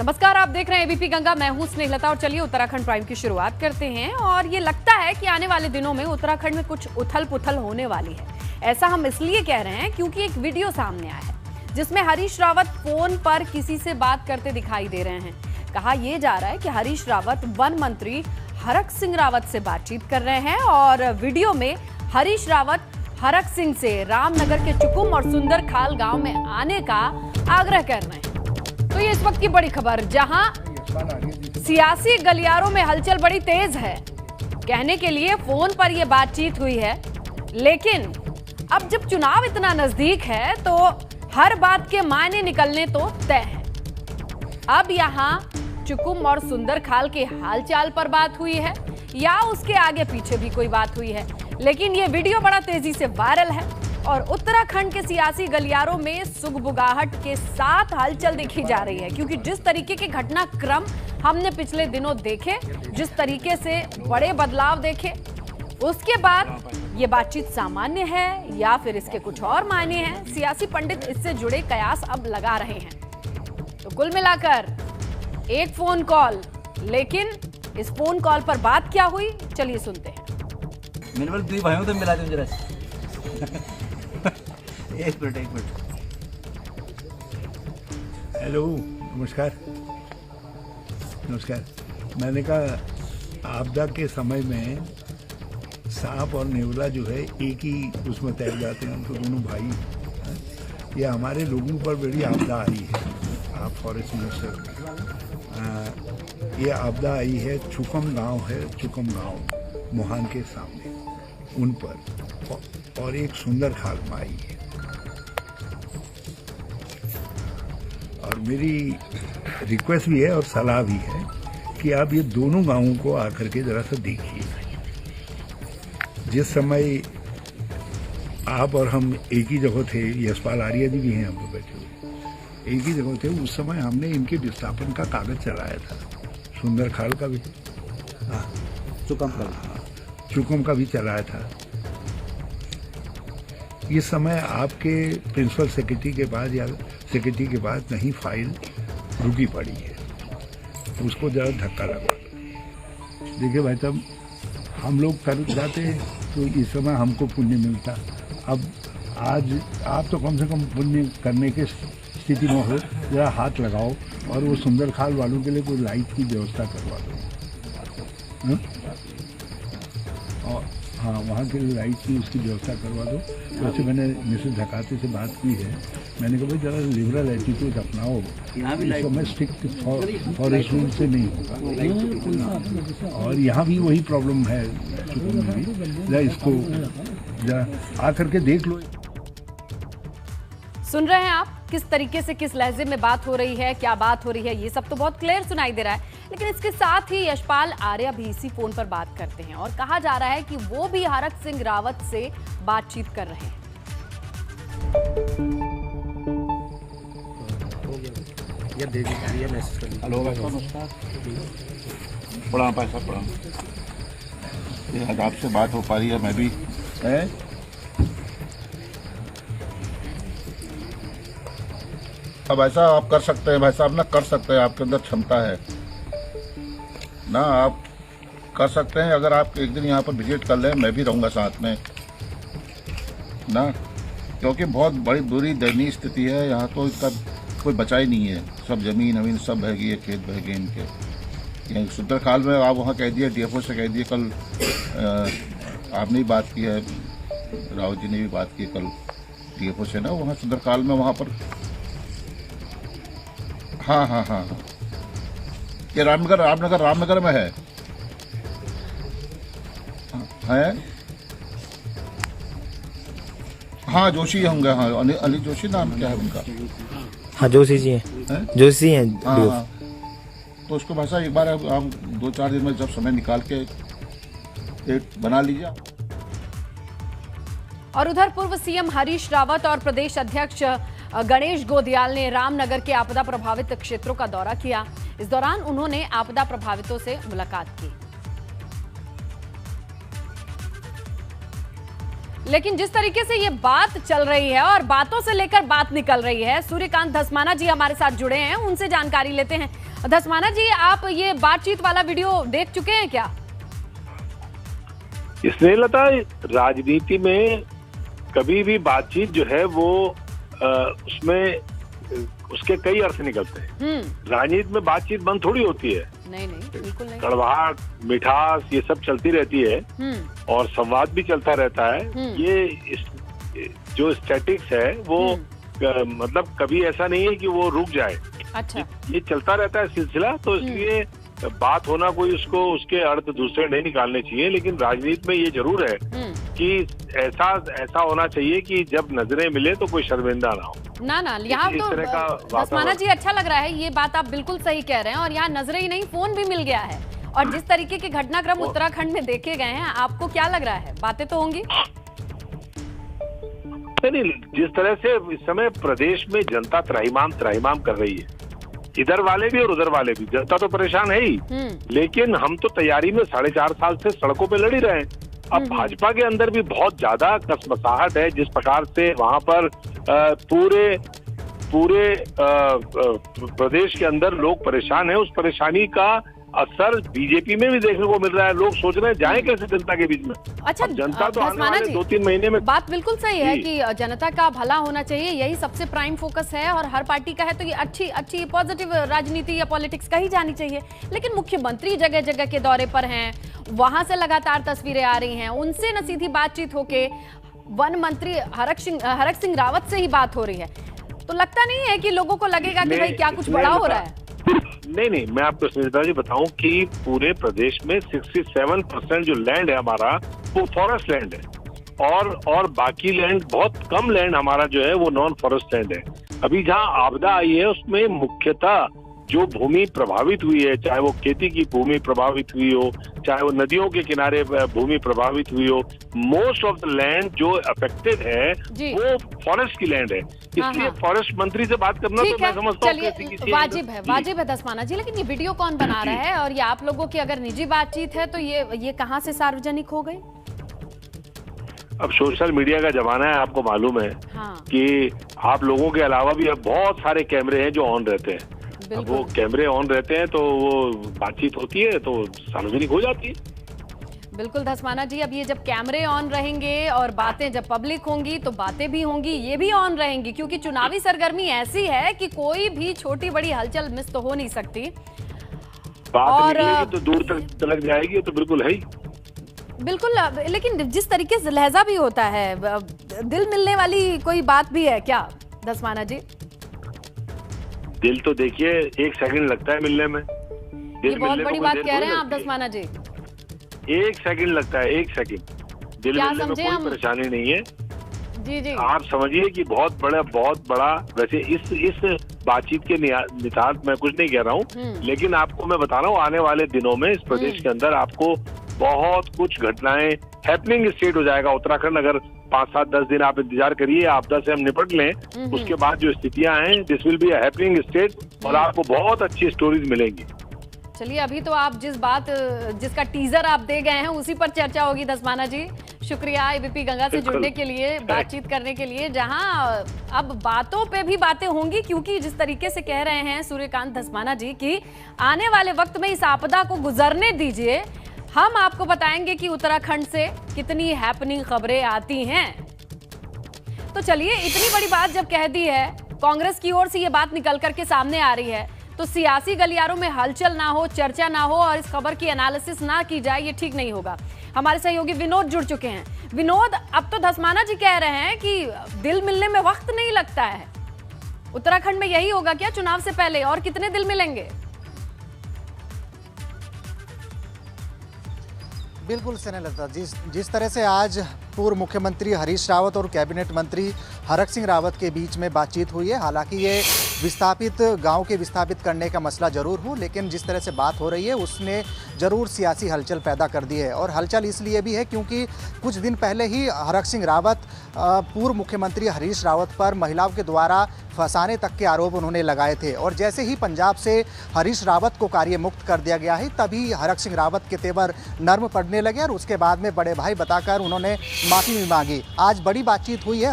नमस्कार, आप देख रहे हैं एबीपी गंगा। मैं हूं स्नेहलता और चलिए उत्तराखंड प्राइम की शुरुआत करते हैं। और ये लगता है कि आने वाले दिनों में उत्तराखंड में कुछ उथल पुथल होने वाली है। ऐसा हम इसलिए कह रहे हैं क्योंकि एक वीडियो सामने आया है जिसमें हरीश रावत फोन पर किसी से बात करते दिखाई दे रहे हैं। कहा यह जा रहा है कि हरीश रावत वन मंत्री हरक सिंह रावत से बातचीत कर रहे हैं और वीडियो में हरीश रावत हरक सिंह से रामनगर के चुकुम और सुंदरखाल गांव में आने का आग्रह कर रहे हैं। तो ये इस वक्त की बड़ी खबर, जहां सियासी गलियारों में हलचल बड़ी तेज है। कहने के लिए फोन पर यह बातचीत हुई है, लेकिन अब जब चुनाव इतना नजदीक है तो हर बात के मायने निकलने तो तय है। अब यहां चुकुम और सुंदरखाल के हालचाल पर बात हुई है या उसके आगे पीछे भी कोई बात हुई है, लेकिन यह वीडियो बड़ा तेजी से वायरल है और उत्तराखंड के सियासी गलियारों में सुगबुगाहट के साथ हलचल देखी जा रही है। क्योंकि जिस तरीके के घटनाक्रम हमने पिछले दिनों देखे, जिस तरीके से बड़े बदलाव देखे, उसके बाद ये बातचीत सामान्य है या फिर इसके कुछ और मायने हैं, सियासी पंडित इससे जुड़े कयास अब लगा रहे हैं। तो कुल मिलाकर एक फोन कॉल, लेकिन इस फोन कॉल पर बात क्या हुई, चलिए सुनते हैं। तो मिला दूं जरा एक मिनट। हेलो, नमस्कार। मैंने कहा आपदा के समय में सांप और नेवला जो है एक ही उसमें तैर जाते हैं, उनको दोनों भाई हैं। ये हमारे लोगों पर बड़ी आपदा आई है। आप फॉरेस्ट मिनिस्टर, ये आपदा आई है, चुकुम गांव मोहान के सामने, उन पर, और एक सुंदरखाल में आई है। और मेरी रिक्वेस्ट भी है और सलाह भी है कि आप ये दोनों गांवों को आकर के जरा सा देखिए। जिस समय आप और हम एक ही जगह थे, यशपाल आर्य जी भी हैं हम लोग बैठे हुए, एक ही जगह थे, उस समय हमने इनके विस्थापन का कागज चलाया था। सुंदरखाल का भी, चुकुम का भी चलाया था। इस समय आपके प्रिंसिपल सेक्रेटरी के पास या सेक्रेटरी के पास नहीं फाइल रुकी पड़ी है, उसको जरा धक्का लगा। देखिए भाई साहब, हम लोग कर जाते तो इस समय हमको पुण्य मिलता। अब आज आप तो कम से कम पुण्य करने के स्थिति में हो, जरा हाथ लगाओ और वो सुंदरखाल वालों के लिए कोई लाइट की व्यवस्था करवा दो। और हाँ, वहाँ के लिए लाइट की उसकी व्यवस्था करवा दो। वैसे मैंने मिसेस धकाते से बात की है, मैंने कहा भाई जरा लिबरल एटीट्यूड अपनाओ, इस समय स्ट्रिक्ट फॉरेस्ट रूल से नहीं होगा। और यहाँ भी वही प्रॉब्लम है, जरा इसको जरा आकर के देख लो। सुन रहे हैं आप किस तरीके से, किस लहजे में बात हो रही है, क्या बात हो रही है, ये सब तो बहुत क्लियर सुनाई दे रहा है। लेकिन इसके साथ ही यशपाल आर्य भी इसी फोन पर बात करते हैं और कहा जा रहा है कि वो भी हरक सिंह रावत से बातचीत कर रहे हैं। प्रणाम भाई साहब, प्रणाम। ये आज आपसे बात हो पा रही है, मैं भी है। अब ऐसा आप कर सकते हैं भाई साहब, ना कर सकते हैं, आपके अंदर क्षमता है ना, आप कर सकते हैं। अगर आप एक दिन यहाँ पर विजिट कर लें, मैं भी रहूँगा साथ में ना, क्योंकि बहुत बड़ी बुरी दयनीय स्थिति है यहाँ। तो इसका कोई बचा ही नहीं है, सब जमीन अमीन सब बह गई है, खेत बह गए इनके। यहाँ सुंदरखाल में आप वहाँ कह दिए, डीएफओ से कह दिए, कल आपने भी बात की है, रावत जी ने भी बात की कल डीएफओ से ना, वहाँ सुंदरखाल में, वहाँ पर। हाँ, ये रामनगर में है। हाँ, जोशी होंगे। हाँ, अली जोशी नाम क्या है उनका? हाँ, जोशी जी हैं, जोशी हैं। हाँ, तो उसको भाषा एक बार हम 2-4 दिन में जब समय निकाल के एक बना लीजिए। और उधर पूर्व सीएम हरीश रावत और प्रदेश अध्यक्ष गणेश गोदियाल ने रामनगर के आपदा प्रभावित क्षेत्रों का दौरा किया। इस दौरान उन्होंने आपदा प्रभावितों से मुलाकात की। लेकिन जिस तरीके से ये बात चल रही है और बातों से लेकर बात निकल रही है, सूर्यकांत धस्माना जी हमारे साथ जुड़े हैं, उनसे जानकारी लेते हैं। धस्माना जी, आप ये बातचीत वाला वीडियो देख चुके हैं क्या? स्नेहलता, राजनीति में कभी भी बातचीत जो है वो उसमें उसके कई अर्थ निकलते हैं। राजनीति में बातचीत बंद थोड़ी होती है। नहीं, बिल्कुल नहीं। कड़वाहट, मिठास, ये सब चलती रहती है और संवाद भी चलता रहता है। ये जो स्टैटिक्स है वो मतलब कभी ऐसा नहीं है कि वो रुक जाए। अच्छा। ये चलता रहता है सिलसिला, तो इसलिए बात होना कोई उसके अर्थ दूसरे नहीं निकालने चाहिए। लेकिन राजनीति में ये जरूर है कि ऐसा होना चाहिए कि जब नजरें मिले तो कोई शर्मिंदा ना हो। ना यहाँ तो धस्माना जी अच्छा लग रहा है, ये बात आप बिल्कुल सही कह रहे हैं। और यहाँ नजरें ही नहीं, फोन भी मिल गया है। और जिस तरीके के घटनाक्रम उत्तराखंड में देखे गए हैं, आपको क्या लग रहा है? बातें तो होंगी। नहीं, जिस तरह से इस समय प्रदेश में जनता त्राहिमाम कर रही है, इधर वाले भी और उधर वाले भी, जनता तो परेशान है ही। लेकिन हम तो तैयारी में 4.5 साल से सड़कों पे लड़ ही रहे हैं। अब भाजपा के अंदर भी बहुत ज्यादा कसमसाहट है। जिस प्रकार से वहां पर पूरे प्रदेश के अंदर लोग परेशान हैं, उस परेशानी का असर बीजेपी में भी देखने को मिल रहा है। लोग सोच रहे हैं जाएं कैसे जनता के बीच में। अच्छा, जनता तो आने वाले 2-3 महीने में। बात बिल्कुल सही है कि जनता का भला होना चाहिए, यही सबसे प्राइम फोकस है। और हर पार्टी का है तो ये अच्छी पॉजिटिव राजनीति या पॉलिटिक्स कही जानी चाहिए। लेकिन मुख्यमंत्री जगह जगह के दौरे पर हैं, वहां से लगातार तस्वीरें आ रही हैं, उनसे न सीधी बातचीत होके वन मंत्री हरक सिंह रावत से ही बात हो रही है। तो लगता नहीं है कि लोगों को लगेगा कि भाई क्या कुछ बड़ा हो रहा है? नहीं, मैं आपको स्नेहिता जी बताऊं कि पूरे प्रदेश में 67% जो लैंड है हमारा वो फॉरेस्ट लैंड है और बाकी लैंड, बहुत कम लैंड हमारा जो है वो नॉन फॉरेस्ट लैंड है। अभी जहां आपदा आई है उसमें मुख्यतः जो भूमि प्रभावित हुई है, चाहे वो खेती की भूमि प्रभावित हुई हो, चाहे वो नदियों के किनारे भूमि प्रभावित हुई हो, मोस्ट ऑफ द लैंड जो अफेक्टेड है वो फॉरेस्ट की लैंड है। इसलिए फॉरेस्ट मंत्री से बात करना तो मैं समझता हूँ वाजिब है धस्माना जी। लेकिन ये वीडियो कौन बना रहा है? और ये आप लोगों की अगर निजी बातचीत है तो ये कहाँ से सार्वजनिक हो गई? अब सोशल मीडिया का जमाना है, आपको मालूम है कि आप लोगों के अलावा भी अब बहुत सारे कैमरे हैं जो ऑन रहते हैं। अब वो कैमरे ऑन रहते हैं तो वो बातचीत होती है तो सार्वजनिक हो जाती है। बिल्कुल धस्माना जी, अब ये जब कैमरे ऑन रहेंगे और बातें जब पब्लिक होंगी तो बातें भी होंगी, ये भी ऑन रहेंगी। क्योंकि चुनावी सरगर्मी ऐसी है कि कोई भी छोटी बड़ी हलचल मिस तो हो नहीं सकती। बात निकलेगी तो दूर तक चलक जाएगी, तो बिल्कुल है ही। बिल्कुल। लेकिन जिस तरीके से लहजा भी होता है, दिल मिलने वाली कोई बात भी है क्या धस्माना जी? दिल तो देखिए 1 सेकंड लगता है मिलने में। ये बहुत बड़ी बात कह रहे हैं आप धस्माना जी। 1 सेकंड लगता है, 1 सेकंड। दिल मिलने में कोई परेशानी नहीं है। जी। आप समझिए कि बहुत बड़ा वैसे इस बातचीत के निहितार्थ मैं कुछ नहीं कह रहा हूँ, लेकिन आपको मैं बता रहा हूँ आने वाले दिनों में इस प्रदेश के अंदर आपको बहुत कुछ घटनाएं, हैपनिंग स्टेट हो जाएगा उत्तराखंड। अगर 5-7-10 दिन आप इंतजार करिए, आपदा से हम निपट लें, उसके बाद जो स्थितियां हैं, this will be a happening state और आपको बहुत अच्छी स्टोरीज मिलेंगी। चलिए, अभी तो आप जिसका टीजर आप दे गए हैं उसी पर चर्चा होगी धस्माना जी। शुक्रिया एबीपी गंगा से जुड़ने के लिए, बातचीत करने के लिए, जहां अब बातों पे भी बातें होंगी। क्योंकि जिस तरीके से कह रहे हैं सूर्यकांत धस्माना जी कि आने वाले वक्त में इस आपदा को गुजरने दीजिए, हम आपको बताएंगे कि उत्तराखंड से कितनी हैपनिंग खबरें आती हैं। तो चलिए, इतनी बड़ी बात जब कह दी है, कांग्रेस की ओर से ये बात निकल करके सामने आ रही है, तो सियासी गलियारों में हलचल ना हो, चर्चा ना हो और इस खबर की एनालिसिस ना की जाए, ये ठीक नहीं होगा। हमारे सहयोगी विनोद जुड़ चुके हैं। विनोद, अब तो धस्माना जी कह रहे हैं कि दिल मिलने में वक्त नहीं लगता है। उत्तराखंड में यही होगा क्या चुनाव से पहले? और कितने दिल मिलेंगे? बिल्कुल स्नेहलता, जिस तरह से आज पूर्व मुख्यमंत्री हरीश रावत और कैबिनेट मंत्री हरक सिंह रावत के बीच में बातचीत हुई है, हालांकि ये गांव के विस्थापित करने का मसला जरूर हो, लेकिन जिस तरह से बात हो रही है उसने ज़रूर सियासी हलचल पैदा कर दी है। और हलचल इसलिए भी है क्योंकि कुछ दिन पहले ही हरक सिंह रावत पूर्व मुख्यमंत्री हरीश रावत पर महिलाओं के द्वारा फंसाने तक के आरोप उन्होंने लगाए थे। और जैसे ही पंजाब से हरीश रावत को कार्य मुक्त कर दिया गया है, तभी हरक सिंह रावत के तेवर नर्म पड़ने लगे और उसके बाद में बड़े भाई बताकर उन्होंने माफ़ी भी मांगी। आज बड़ी बातचीत हुई है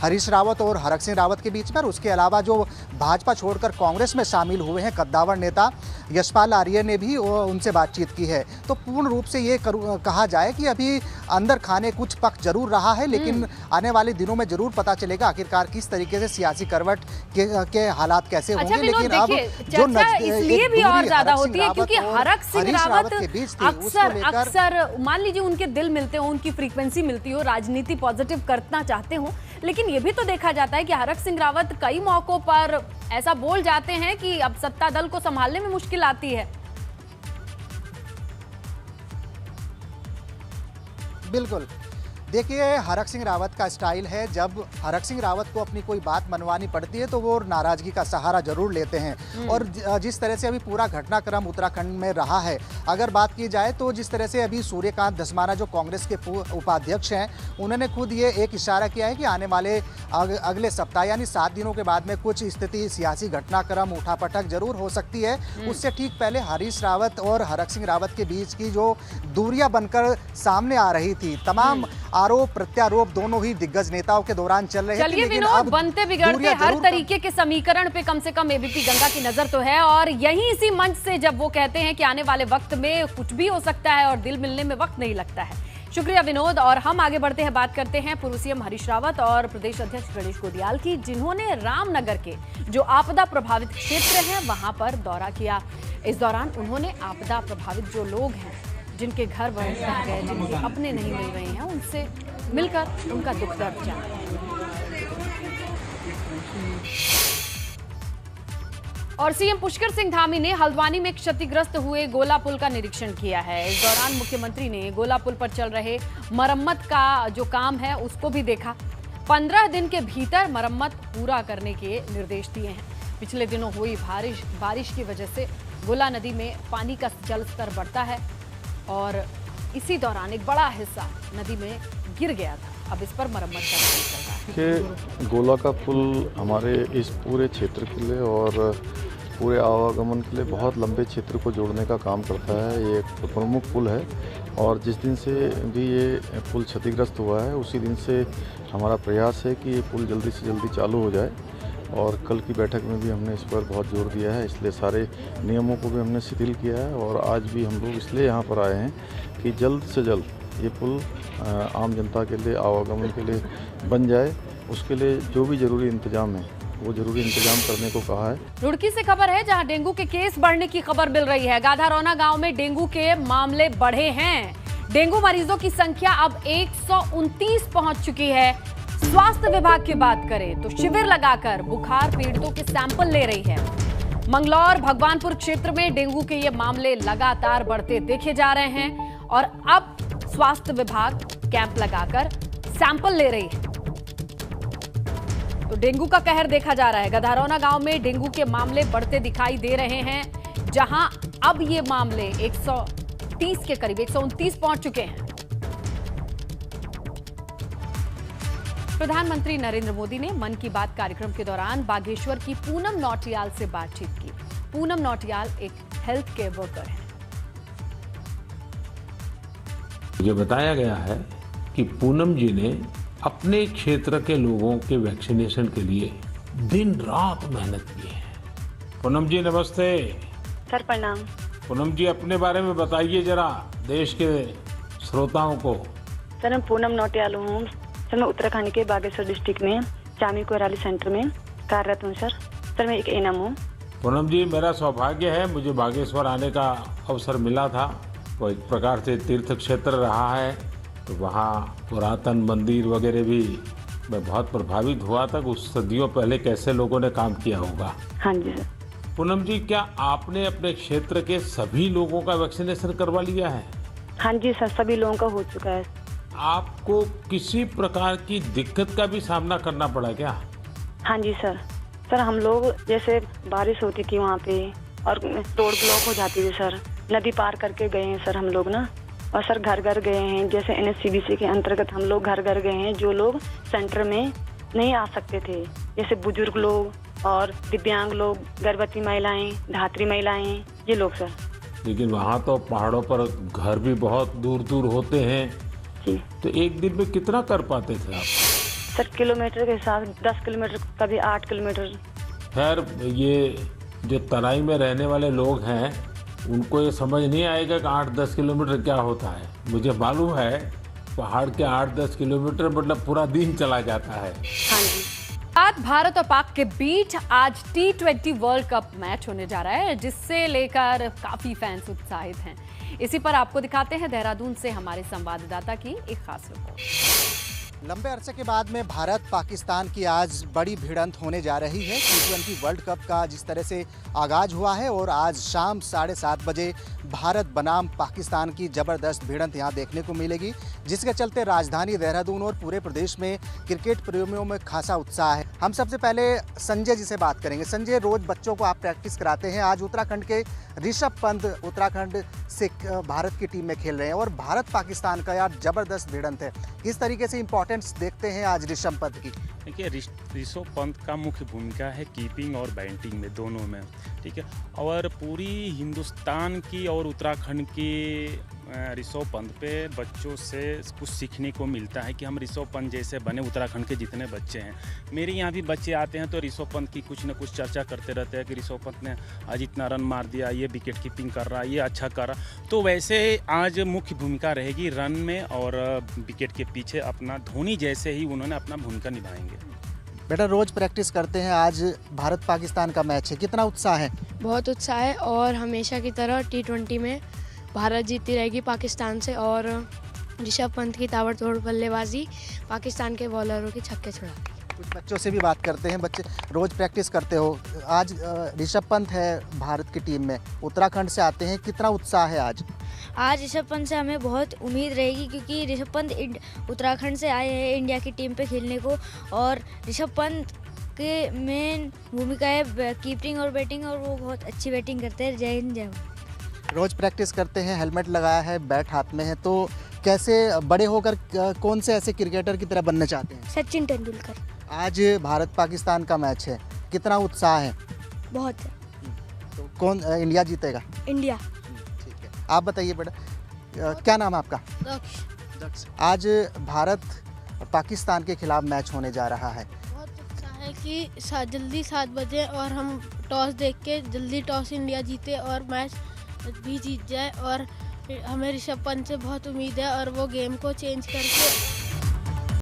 हरीश रावत और हरक सिंह रावत के बीच में। उसके अलावा जो भाजपा छोड़कर कांग्रेस में शामिल हुए हैं कद्दावर नेता यशपाल आर्य ने भी उनसे बातचीत की है। तो पूर्ण रूप से ये कहा जाए कि अभी अंदर खाने कुछ पक जरूर रहा है, लेकिन आने वाले दिनों में जरूर पता चलेगा आखिरकार किस तरीके से सियासी करवट के हालात कैसे होंगे। लेकिन अब जो इसलिए भी और ज्यादा होती है क्योंकि हरक सिंह रावत अक्सर मान लीजिए उनके दिल मिलते हो, उनकी फ्रीक्वेंसी मिलती हो, राजनीति पॉजिटिव करना चाहते हो, लेकिन ये भी तो देखा जाता है कि हरक सिंह रावत कई मौकों पर ऐसा बोल जाते हैं कि अब सत्ता दल को संभालने में मुश्किल आती है। बिल्कुल, देखिए हरक सिंह रावत का स्टाइल है, जब हरक सिंह रावत को अपनी कोई बात मनवानी पड़ती है तो वो नाराजगी का सहारा जरूर लेते हैं। और जिस तरह से अभी पूरा घटनाक्रम उत्तराखंड में रहा है, अगर बात की जाए तो जिस तरह से अभी सूर्यकांत धस्माना जो कांग्रेस के उपाध्यक्ष हैं, उन्होंने खुद ये एक इशारा किया है कि आने वाले अगले सप्ताह यानी 7 दिनों के बाद में कुछ स्थिति सियासी घटनाक्रम उठापटक जरूर हो सकती है। उससे ठीक पहले हरीश रावत और हरक सिंह रावत के बीच की जो दूरियां बनकर सामने आ रही थी, तमाम आरोप प्रत्यारोप दोनों ही दिग्गज नेताओं के दौरान चल रहे थे। चलिए विनोद, बनते बिगड़ते हर तरीके के समीकरण पे कम से कम एबीपी गंगा की नजर तो है, और यहीं इसी मंच से जब वो कहते हैं कि आने वाले वक्त में कुछ भी हो सकता है और दिल मिलने में वक्त नहीं लगता है। शुक्रिया विनोद। और हम आगे बढ़ते हैं, बात करते हैं पूर्व सीएम हरीश रावत और प्रदेश अध्यक्ष गणेश गोदियाल की, जिन्होंने रामनगर के जो आपदा प्रभावित क्षेत्र हैं वहां पर दौरा किया। इस दौरान उन्होंने आपदा प्रभावित जो लोग हैं, जिनके घर बह गए, जिनके अपने नहीं मिल रहे हैं, उनसे मिलकर उनका दुख दर्द जाना। और सीएम पुष्कर सिंह धामी ने हल्द्वानी में क्षतिग्रस्त हुए गोला पुल का निरीक्षण किया है। इस दौरान मुख्यमंत्री ने गोला पुल पर चल रहे मरम्मत का जो काम है उसको भी देखा। 15 दिन के भीतर मरम्मत पूरा करने के निर्देश दिए हैं। पिछले दिनों हुई बारिश की वजह से गोला नदी में पानी का जल स्तर बढ़ता है और इसी दौरान एक बड़ा हिस्सा नदी में गिर गया था। अब इस पर मरम्मत का काम चल रहा है। कि गोला का पुल हमारे इस पूरे क्षेत्र के लिए और पूरे आवागमन के लिए बहुत लंबे क्षेत्र को जोड़ने का काम करता है। ये एक प्रमुख पुल है और जिस दिन से भी ये पुल क्षतिग्रस्त हुआ है उसी दिन से हमारा प्रयास है कि ये पुल जल्दी से जल्दी चालू हो जाए। और कल की बैठक में भी हमने इस पर बहुत जोर दिया है, इसलिए सारे नियमों को भी हमने शिथिल किया है। और आज भी हम लोग इसलिए यहाँ पर आए हैं कि जल्द से जल्द ये पुल आम जनता के लिए, आवागमन के लिए बन जाए। उसके लिए जो भी जरूरी इंतजाम है वो जरूरी इंतजाम करने को कहा है। रुड़की से खबर है, जहां डेंगू के केस बढ़ने की खबर मिल रही है। गाधारौना गांव में डेंगू के मामले बढ़े हैं। डेंगू मरीजों की संख्या अब 129 पहुंच चुकी है। स्वास्थ्य विभाग की बात करें तो शिविर लगाकर बुखार पीड़ितों के सैंपल ले रही है। मंगलौर भगवानपुर क्षेत्र में डेंगू के ये मामले लगातार बढ़ते देखे जा रहे हैं और अब स्वास्थ्य विभाग कैंप लगाकर सैंपल ले रही है। तो डेंगू का कहर देखा जा रहा है। गधारौना गांव में डेंगू के मामले बढ़ते दिखाई दे रहे हैं, जहां अब ये मामले 130 के करीब 129 पहुंच चुके हैं। प्रधानमंत्री नरेंद्र मोदी ने मन की बात कार्यक्रम के दौरान बागेश्वर की पूनम नौटियाल से बातचीत की। पूनम नौटियाल एक हेल्थ केयर वर्कर हैं। मुझे बताया गया है कि पूनम जी ने अपने क्षेत्र के लोगों के वैक्सीनेशन के लिए दिन रात मेहनत की है। पूनम जी नमस्ते। सर प्रणाम। पूनम जी अपने बारे में बताइए जरा देश के श्रोताओं को। सर मैं पूनम नौटियाल हूँ। सर मैं उत्तराखंड के बागेश्वर डिस्ट्रिक्ट में चामी कोराली सेंटर में कार्यरत हूँ। सर मैं एक एनएम हूँ। पूनम जी मेरा सौभाग्य है, मुझे बागेश्वर आने का अवसर मिला था। वो एक प्रकार से तीर्थ क्षेत्र रहा है, तो वहाँ पुरातन मंदिर वगैरह भी मैं बहुत प्रभावित हुआ था। उस सदियों पहले कैसे लोगों ने काम किया होगा। हाँ जी सर। पूनम जी क्या आपने अपने क्षेत्र के सभी लोगों का वैक्सीनेशन करवा लिया है? हाँ जी सर, सभी लोगों का हो चुका है। आपको किसी प्रकार की दिक्कत का भी सामना करना पड़ा क्या? हाँ जी सर। सर हम लोग जैसे बारिश होती थी वहाँ पे और रोड ब्लॉक हो जाती थी सर, नदी पार करके गए हैं सर हम लोग ना। और सर घर घर गए हैं, जैसे NSCBC के अंतर्गत हम लोग घर घर गए हैं जो लोग सेंटर में नहीं आ सकते थे, जैसे बुजुर्ग लोग और दिव्यांग लोग, गर्भवती महिलाएं, धात्री महिलाएं, ये लोग सर। लेकिन वहाँ तो पहाड़ों पर घर भी बहुत दूर दूर होते हैं जी। तो एक दिन में कितना कर पाते थे आप? सर किलोमीटर के हिसाब 10 किलोमीटर, कभी 8 किलोमीटर। खैर ये जो तराई में रहने वाले लोग हैं उनको ये समझ नहीं आएगा कि 8-10 किलोमीटर क्या होता है। मुझे मालूम है पहाड़ के 8-10 किलोमीटर मतलब पूरा दिन चला जाता है। हाँ जी। आज भारत और पाक के बीच आज T20 वर्ल्ड कप मैच होने जा रहा है, जिससे लेकर काफी फैंस उत्साहित हैं। इसी पर आपको दिखाते हैं देहरादून से हमारे संवाददाता की एक खास रिपोर्ट। लंबे अरसे के बाद में भारत पाकिस्तान की आज बड़ी भिड़ंत होने जा रही है। T20 वर्ल्ड कप का जिस तरह से आगाज हुआ है और आज शाम 7:30 बजे भारत बनाम पाकिस्तान की जबरदस्त भिड़ंत यहां देखने को मिलेगी, जिसके चलते राजधानी देहरादून और पूरे प्रदेश में क्रिकेट प्रेमियों में खासा उत्साह है। हम सबसे पहले संजय जी से बात करेंगे। संजय, रोज बच्चों को आप प्रैक्टिस कराते हैं, आज उत्तराखंड के ऋषभ पंत उत्तराखंड से भारत की टीम में खेल रहे हैं और भारत पाकिस्तान का यार जबरदस्त भिड़ंत है। किस तरीके से इंपॉर्टेंस देखते हैं आज ऋषभ पंत की? देखिए, ऋषभ पंत का मुख्य भूमिका है कीपिंग और बैटिंग में, दोनों में, ठीक है। और पूरी हिंदुस्तान की और उत्तराखंड की ऋषभ पंत पे बच्चों से कुछ सीखने को मिलता है कि हम ऋषभ पंत जैसे बने। उत्तराखंड के जितने बच्चे हैं, मेरे यहाँ भी बच्चे आते हैं तो ऋषभ पंत की कुछ न कुछ चर्चा करते रहते हैं कि ऋषभ पंत ने आज इतना रन मार दिया, ये विकेट कीपिंग कर रहा, ये अच्छा कर रहा। तो वैसे आज मुख्य भूमिका रहेगी रन में और विकेट के पीछे अपना धोनी जैसे ही उन्होंने अपना भूमिका निभाएंगे। बेटा, रोज प्रैक्टिस करते हैं, आज भारत पाकिस्तान का मैच है, कितना उत्साह है? बहुत उत्साह है और हमेशा की तरह T20 में भारत जीती रहेगी पाकिस्तान से और ऋषभ पंत की ताबड़तोड़ बल्लेबाजी पाकिस्तान के बॉलरों की छक्के छुड़ाती है। कुछ बच्चों से भी बात करते हैं। बच्चे रोज प्रैक्टिस करते हो, आज ऋषभ पंत है भारत की टीम में, उत्तराखंड से आते हैं, कितना उत्साह है आज? आज ऋषभ पंत से हमें बहुत उम्मीद रहेगी क्योंकि ऋषभ पंत उत्तराखंड से आए हैं इंडिया की टीम पे खेलने को और ऋषभ पंत के मेन भूमिका है कीपिंग और बैटिंग और वो बहुत अच्छी बैटिंग करते हैं। जय हिंद, जय भारत। रोज प्रैक्टिस करते हैं, हेलमेट लगाया है, बैट हाथ में है, तो कैसे बड़े होकर कौन से ऐसे क्रिकेटर की तरह बनना चाहते हैं? सचिन तेंदुलकर। आज भारत पाकिस्तान का मैच है, कितना उत्साह है? बहुत है। तो कौन इंडिया जीतेगा? इंडिया। ठीक है, आप बताइए बेटा, क्या नाम है आपका? दक्ष। आज भारत पाकिस्तान के खिलाफ मैच होने जा रहा है। बहुत उत्साह है कि जल्दी 7 बजे और हम टॉस देख के जल्दी टॉस इंडिया जीते और मैच भी जीत जाए और हमें ऋषभ पंत से बहुत उम्मीद है और वो गेम को चेंज करके